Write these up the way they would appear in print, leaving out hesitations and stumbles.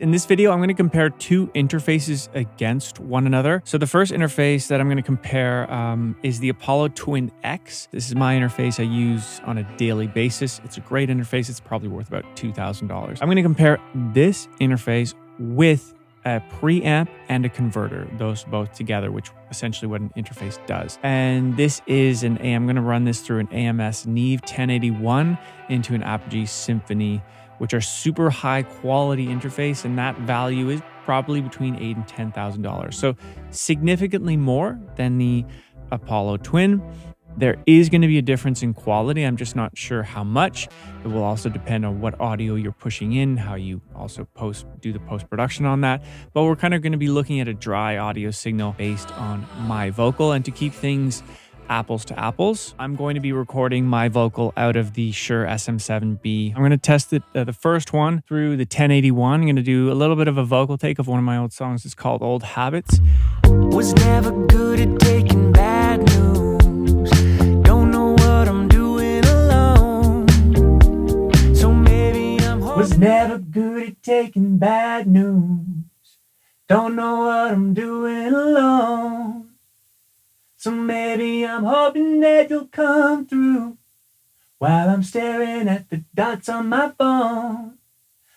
In this video, I'm going to compare two interfaces against one another. So the first interface that I'm going to compare is the Apollo Twin X. This is my interface I use on a daily basis. It's a great interface. It's probably worth about $2,000. I'm going to compare this interface with a preamp and a converter, those both together, which essentially what an interface does. And this is I'm going to run this through an AMS Neve 1081 into an Apogee Symphony, which are super high quality interface, and that value is probably between $8,000 and $10,000. So significantly more than the Apollo Twin. There is going to be a difference in quality. I'm just not sure how much. It will also depend on what audio you're pushing in, how you also do the post-production on that. But we're kind of going to be looking at a dry audio signal based on my vocal. And to keep things apples to apples, I'm going to be recording my vocal out of the Shure SM7B. I'm going to test it, the first one through the 1081. I'm going to do a little bit of a vocal take of one of my old songs. It's called Old Habits. Was never good at taking bad news. Don't know what I'm doing alone. So maybe I'm was never good at taking bad news. Don't know what I'm doing alone. So maybe I'm hoping that you'll come through while I'm staring at the dots on my phone.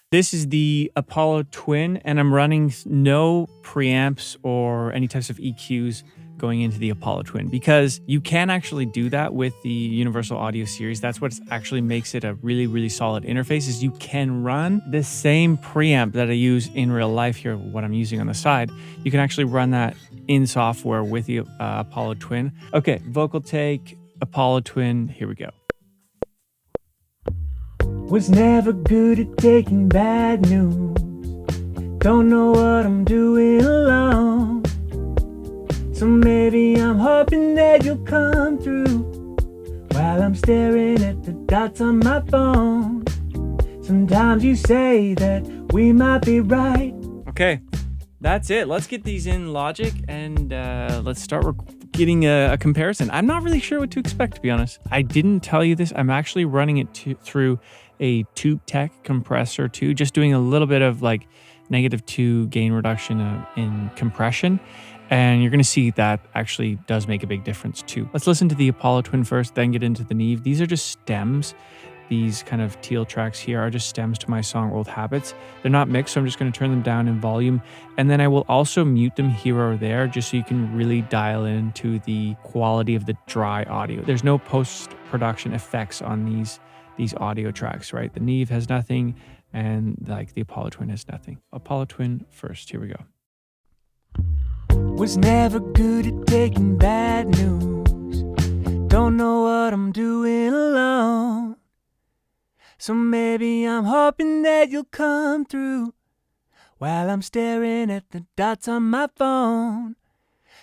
This is the Apollo Twin, and I'm running no preamps or any types of EQs going into the Apollo Twin, because you can actually do that with the Universal Audio series. That's what actually makes it a really, really solid interface, is you can run the same preamp that I use in real life here, what I'm using on the side. You can actually run that in software with the Apollo Twin. Okay, vocal take, Apollo Twin, here we go. Was never good at taking bad news. Don't know what I'm doing alone. So maybe I'm hoping that you'll come through while I'm staring at the dots on my phone. Sometimes you say that we might be right. Okay, that's it. Let's get these in Logic and let's start getting a comparison. I'm not really sure what to expect, to be honest. I didn't tell you this. I'm actually running it through a Tube Tech compressor too, just doing a little bit of like -2 gain reduction in compression. And you're going to see that actually does make a big difference too. Let's listen to the Apollo Twin first, then get into the Neve. These are just stems. These kind of teal tracks here are just stems to my song Old Habits. They're not mixed, so I'm just going to turn them down in volume. And then I will also mute them here or there just so you can really dial into the quality of the dry audio. There's no post-production effects on these audio tracks, right? The Neve has nothing, and like the Apollo Twin has nothing. Apollo Twin first, here we go. Was never good at taking bad news. Don't know what I'm doing alone. So maybe I'm hoping that you'll come through while I'm staring at the dots on my phone.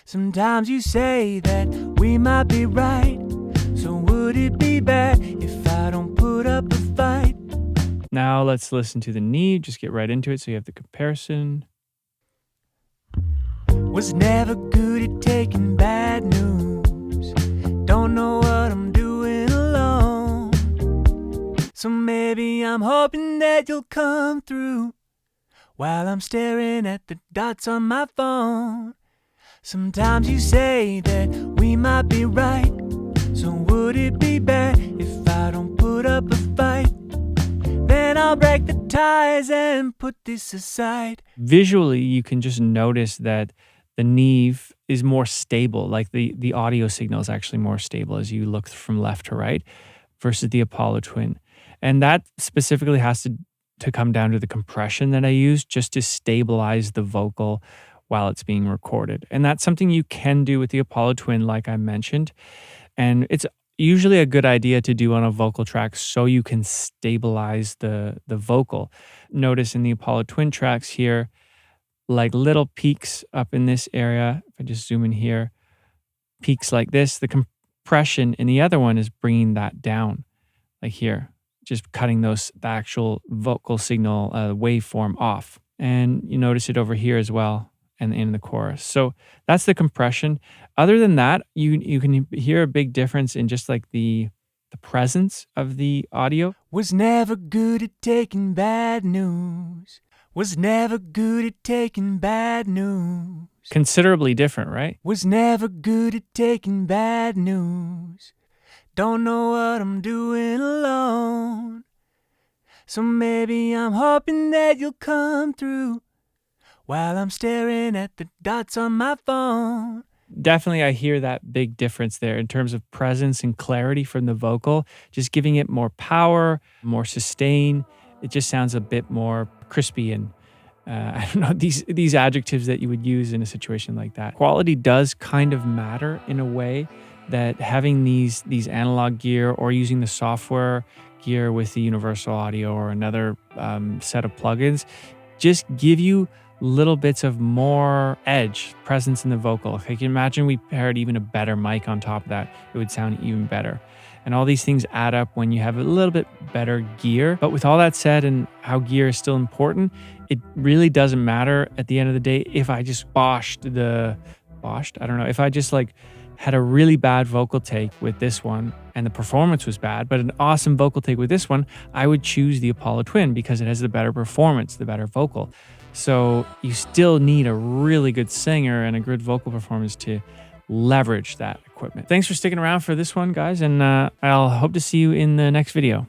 Sometimes you say that we might be right. So would it be bad if I don't put up a fight? Now let's listen to the Neve. Just get right into it so you have the comparison. Was never good at taking bad news. Don't know what I'm doing alone. So maybe I'm hoping that you'll come through while I'm staring at the dots on my phone. Sometimes you say that we might be right. So would it be bad if I don't put up a fight? Then I'll break the ties and put this aside. Visually, you can just notice that the Neve is more stable. Like the audio signal is actually more stable as you look from left to right versus the Apollo Twin. And that specifically has to come down to the compression that I use just to stabilize the vocal while it's being recorded. And that's something you can do with the Apollo Twin, like I mentioned. And it's usually a good idea to do on a vocal track so you can stabilize the vocal. Notice in the Apollo Twin tracks here, like little peaks up in this area. If I just zoom in here, peaks like this, the compression in the other one is bringing that down, like here, just cutting the actual vocal signal waveform off. And you notice it over here as well, and in the chorus. So that's the compression. Other than that, you can hear a big difference in just like the presence of the audio. Was never good at taking bad news. Was never good at taking bad news. Considerably different, right? Was never good at taking bad news. Don't know what I'm doing alone. So maybe I'm hoping that you'll come through while I'm staring at the dots on my phone. Definitely, I hear that big difference there in terms of presence and clarity from the vocal, just giving it more power, more sustain. It just sounds a bit more crispy and I don't know, these adjectives that you would use in a situation like that. Quality does kind of matter in a way that having these analog gear or using the software gear with the universal audio or another set of plugins just give you little bits of more edge, presence in the vocal. If I can imagine we paired even a better mic on top of that, it would sound even better. And all these things add up when you have a little bit better gear. But with all that said, and how gear is still important, it really doesn't matter at the end of the day if I just if I just like had a really bad vocal take with this one and the performance was bad, but an awesome vocal take with this one, I would choose the Apollo Twin because it has the better performance, the better vocal. So you still need a really good singer and a good vocal performance to leverage that equipment. Thanks for sticking around for this one, guys, and I'll hope to see you in the next video.